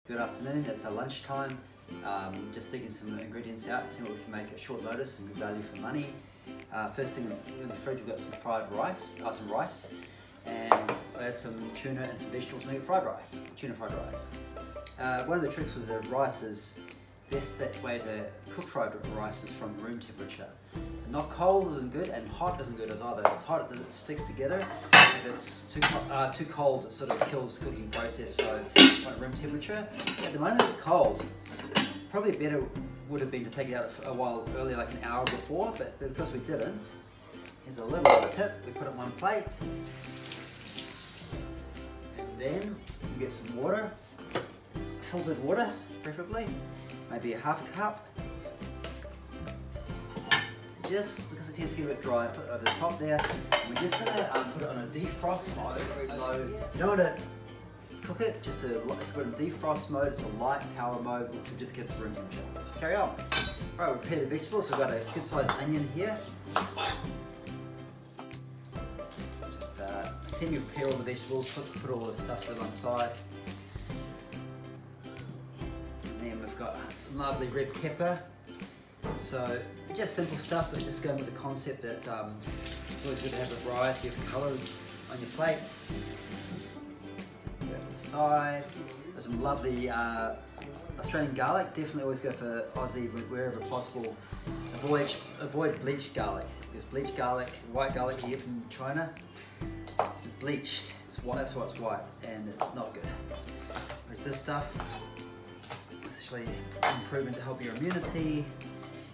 Good afternoon, it's our lunchtime. Just digging some ingredients out, seeing what we can make at short notice and good value for money. First thing is in the fridge we've got some some rice, and I had some tuna and some vegetables, maybe tuna fried rice. One of the tricks with the rice is best way to cook fried rice is from room temperature. Not cold isn't good, and hot isn't good as either. If it's hot, it sticks together. If it's too cold, it sort of kills the cooking process. So, at room temperature. So at the moment, it's cold. Probably better would have been to take it out a while earlier, like an hour before. But because we didn't, here's a little bit of a tip. We put it on one plate, and then you get some water, filtered water, preferably, maybe a half a cup. Just because it tends to get a bit dry, put it over the top there. And we're just going to put it on a defrost mode, very low. You don't want to cook it, just to put it in defrost mode. It's a light power mode, which will just get to room temperature. Carry on. Right, we'll prepare the vegetables. So we've got a good sized onion here. Just semi-prepare all the vegetables, put all the stuff to one side. And then we've got lovely red pepper. So just simple stuff, but just going with the concept that it's always good to have a variety of colours on your plate. Go to the side. There's some lovely Australian garlic. Definitely always go for Aussie wherever possible. Avoid bleached garlic, because bleached garlic, white garlic you get from China, is bleached. It's white. That's why it's white, and it's not good. Whereas this stuff, it's actually improvement to help your immunity.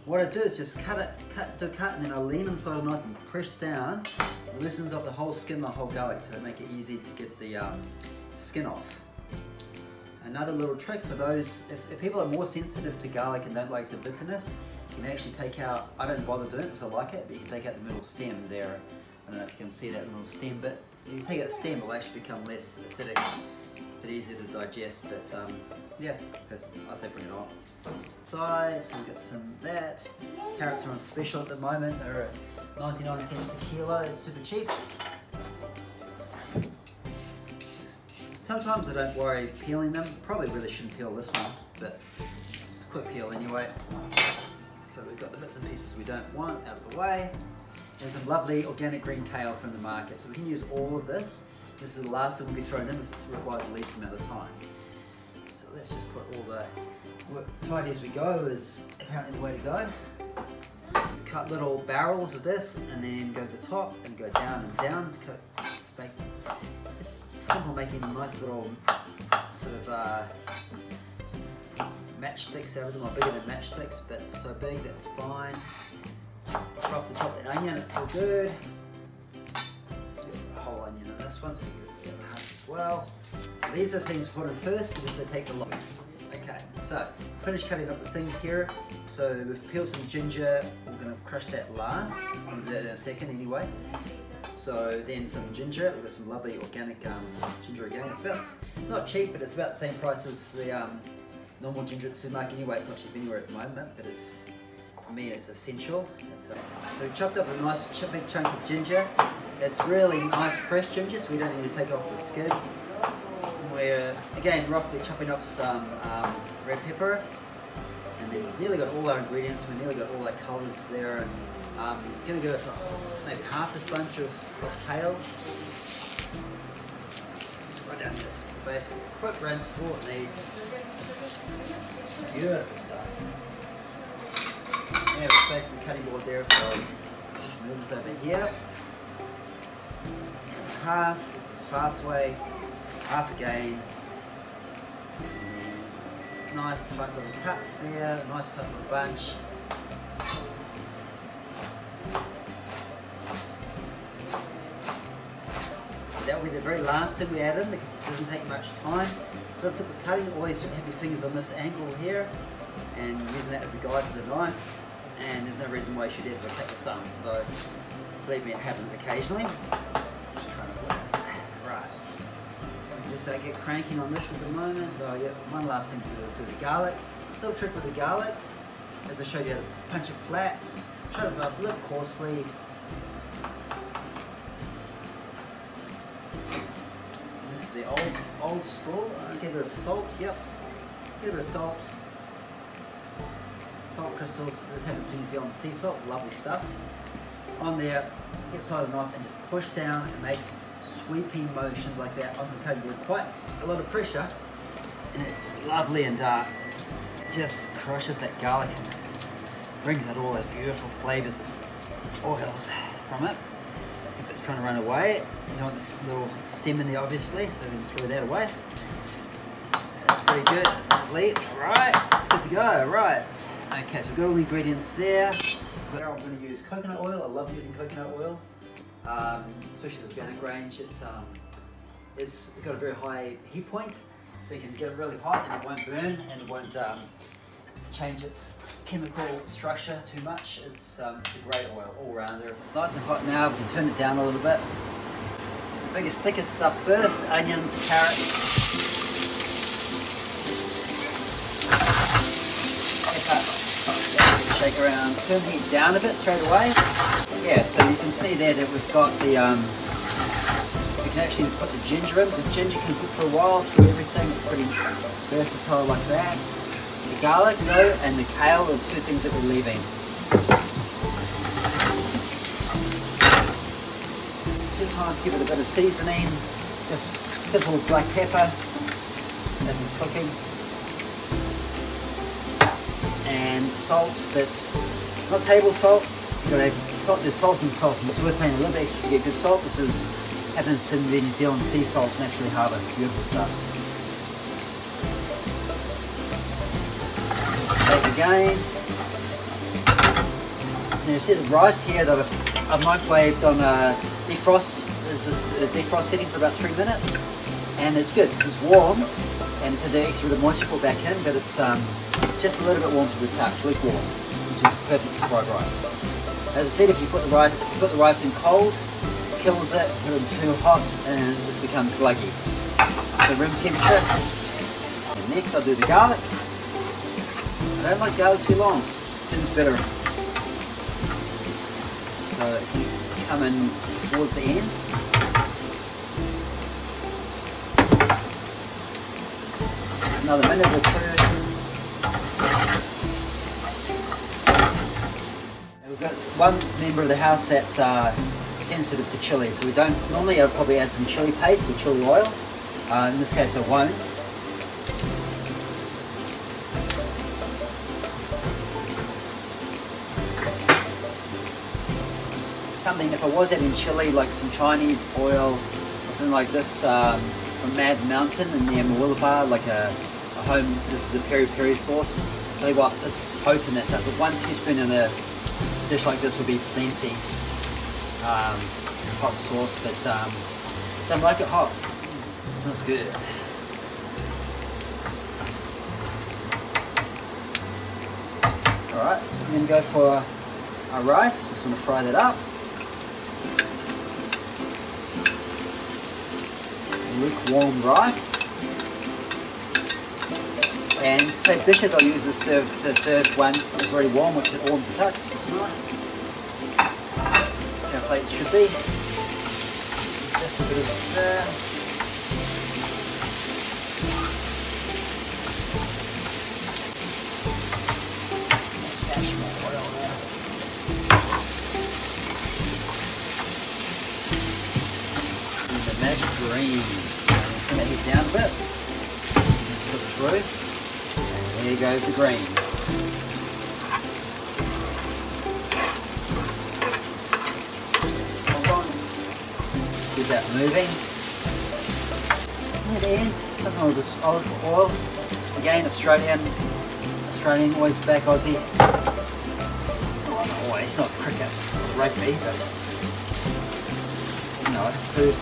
What I do is just do a cut, and then I lean inside a knife and press down. It loosens up the whole skin, the whole garlic, to make it easy to get the skin off. Another little trick for those, if people are more sensitive to garlic and don't like the bitterness, you can actually take out, I don't bother doing it because I like it, but you can take out the middle stem there. I don't know if you can see that middle stem, but if you take out the stem, it'll actually become less acidic, a bit easier to digest, but yeah, I say bring it on. Side, so we've got some of that. Carrots are on special at the moment. They're at 99 cents a kilo. It's super cheap. Sometimes I don't worry peeling them. Probably really shouldn't peel this one, but just a quick peel anyway. So we've got the bits and pieces we don't want out of the way. And some lovely organic green kale from the market. So we can use all of this. This is the last thing we'll be thrown in. This requires the least amount of time. So let's just put all the tidy as we go is apparently the way to go. Let's cut little barrels of this and then go to the top and go down and down to cut. It's simple, making a nice little sort of matchsticks out of them, or bigger than matchsticks, but so big that's fine. Off the top of the onion, it's all good. The whole onion in this one, so you get the half as well. So these are things put in first because they take the longest. Okay, so finish cutting up the things here. So we've peeled some ginger. We're going to crush that last. I'll do that in a second anyway. So then some ginger. We've got some lovely organic ginger again. It's not cheap, but it's about the same price as the normal ginger at the supermarket anyway. It's not cheap anywhere at the moment, but it's, for me, it's essential. So we chopped up a nice big chunk of ginger. It's really nice fresh ginger, so we don't need to take off the skin. We're again roughly chopping up some red pepper, and then we've nearly got all our ingredients. We've nearly got all our colours there, and we're going to go for maybe half this bunch of kale. Right down this basket. Quick rinse, all it needs. Beautiful stuff. We have a space in the cutting board there, so I'll move this over here. Half. This is the fast way. Half again, and nice tight little cuts there, nice tight little bunch. That will be the very last thing we add in because it doesn't take much time. But with cutting, always have your fingers on this angle here and using that as a guide for the knife, and there's no reason why you should ever take the thumb, though believe me, it happens occasionally. Just about get cranking on this at the moment. Oh yeah, one last thing to do is do the garlic. Little trick with the garlic, as I showed you how to punch it flat. Try to rub a little coarsely. This is the old school. Get a bit of salt, yep. Get a bit of salt. Salt crystals. This happens to New Zealand sea salt. Lovely stuff. On there, get side of a knife and just push down and make sweeping motions like that onto the cutting board. Quite a lot of pressure, and it's lovely and just crushes that garlic and brings out all those beautiful flavors and oils from it. If it's trying to run away, you don't want this little stem in there obviously, so then throw that away. That's pretty good. Lovely. Alright, it's good to go. Right. Okay, so we've got all the ingredients there. Now I'm going to use coconut oil. I love using coconut oil, especially this organic range. It's got a very high heat point, so you can get it really hot and it won't burn and it won't change its chemical structure too much. It's a great oil all rounder. It's nice and hot now. We can turn it down a little bit. The biggest, thickest stuff first: onions, carrots. Shake around, turn the heat down a bit straight away. Yeah, so you can see there that we've got the, we can actually put the ginger in. The ginger can cook for a while through everything. It's pretty versatile like that. The garlic though and the kale are the two things that we're leaving. Sometimes give it a bit of seasoning, just simple black pepper as it's cooking. And salt, but not table salt. You've got to have salt. There's salt and salt, and it's worth paying a little bit extra to get good salt. This happens in the New Zealand sea salt, naturally harvested, beautiful stuff. Shake again. Now you see the rice here that I've microwaved on a defrost. This is a defrost setting for about 3 minutes, and it's good because it's warm, and it's had the extra bit of moisture put back in, but it's just a little bit warm to the touch, lukewarm, which is perfect for fried rice. As I said, if you put the rice in cold, it kills it. Put it in too hot, and it becomes gluggy. So room temperature. And next, I'll do the garlic. I don't like garlic too long. Turns bitter. So it can come in towards the end. Another minute or two. We've got one member of the house that's sensitive to chili, so we don't, normally I'd probably add some chili paste or chili oil. In this case I won't. Something, if I was adding chili, like some Chinese oil or something like this from Mad Mountain in the Amawilaba, like a home, this is a peri-peri sauce. Tell you what, it's potent, that stuff, but 1 teaspoon in a dish like this would be plenty. Hot sauce, but some like it hot. Smells good. Alright, so I'm going to go for our rice. Just want to fry that up. Lukewarm rice. And same dishes I'll use this to serve one that's already warm, which is warm to touch. It's nice. That's how plates should be. Just a bit of a stir. Dash more oil there. And the magic green. I'm going to heat down a bit. Slip it through. There goes the green. Hold on. Get that moving. And then something with this olive oil. Again, Australian, always back Aussie. Oh, it's not cricket, rugby, but you know, food.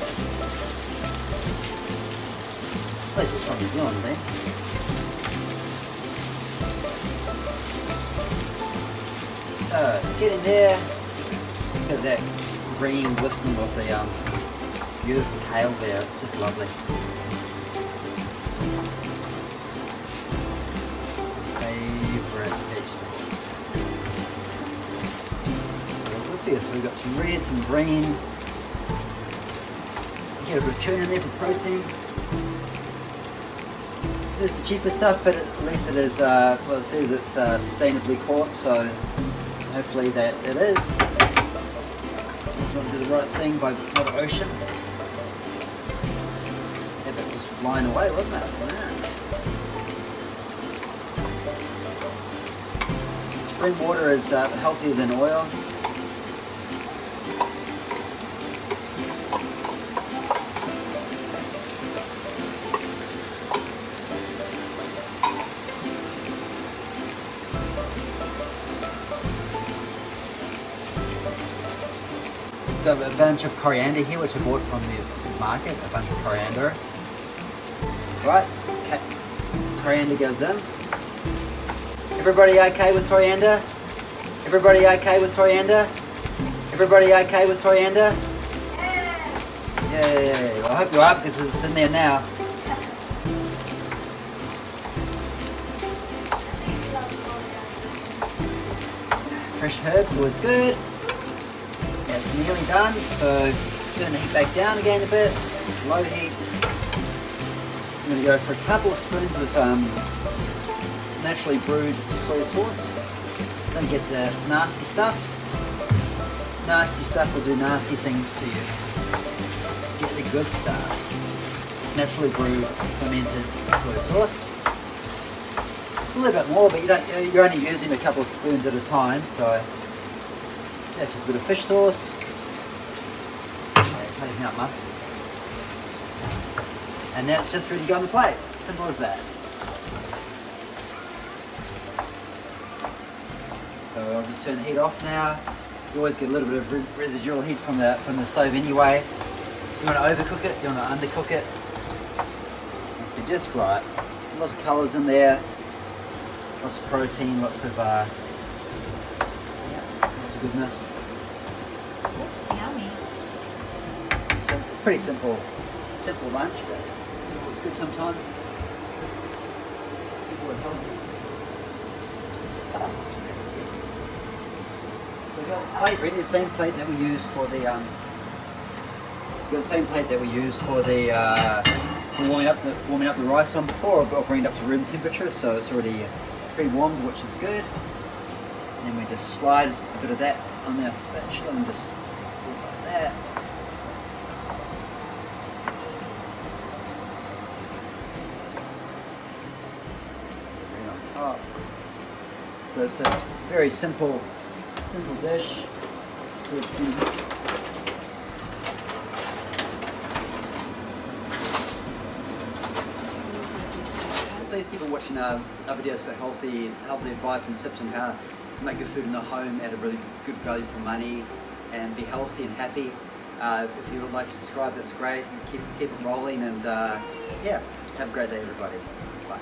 At least it's from New Zealand, then. It's getting there. Look at that green glistening of the beautiful kale there. It's just lovely. Favourite vegetables. So with this, we've got some red, some green. Get a bit of tuna in there for protein. is the cheapest stuff, but at least it is, well, it says it's sustainably caught, so hopefully that it is. Just want to do the right thing by Mother Ocean. That bit was flying away, wasn't it? Yeah. Spring water is healthier than oil. Got a bunch of coriander here, which I bought from the market, a bunch of coriander. Right, okay. Coriander goes in. Everybody okay with coriander? Everybody okay with coriander? Everybody okay with coriander? Yay! Well, I hope you are, because it's in there now. Fresh herbs, always good. It's nearly done, so turn the heat back down again a bit, low heat. I'm going to go for a couple of spoons of naturally brewed soy sauce. Don't get the nasty stuff. Nasty stuff will do nasty things to you. Get the good stuff. Naturally brewed fermented soy sauce. A little bit more, but you're only using a couple of spoons at a time, so that's just a bit of fish sauce. Okay, taking out muff. And that's just ready to go on the plate. Simple as that. So I'll just turn the heat off now. You always get a little bit of residual heat from the stove anyway. Do you want to overcook it? Do you want to undercook it? Be just right. Lots of colours in there. Lots of protein. Lots of goodness. Looks yummy. It's pretty simple lunch, but it's good sometimes. Simple and healthy. So we've got the plate ready, the same plate that we used for the for warming up the rice on before. I'll bring it up to room temperature, so it's already pre-warmed, which is good. And then we just slide a bit of that on our spatula and just do it like that. Bring it on top. So it's a very simple dish. Please keep on watching our videos for healthy advice and tips on how to make good food in the home at a really good value for money and be healthy and happy. If you would like to subscribe, that's great. Keep it rolling, and yeah, have a great day, everybody. Bye.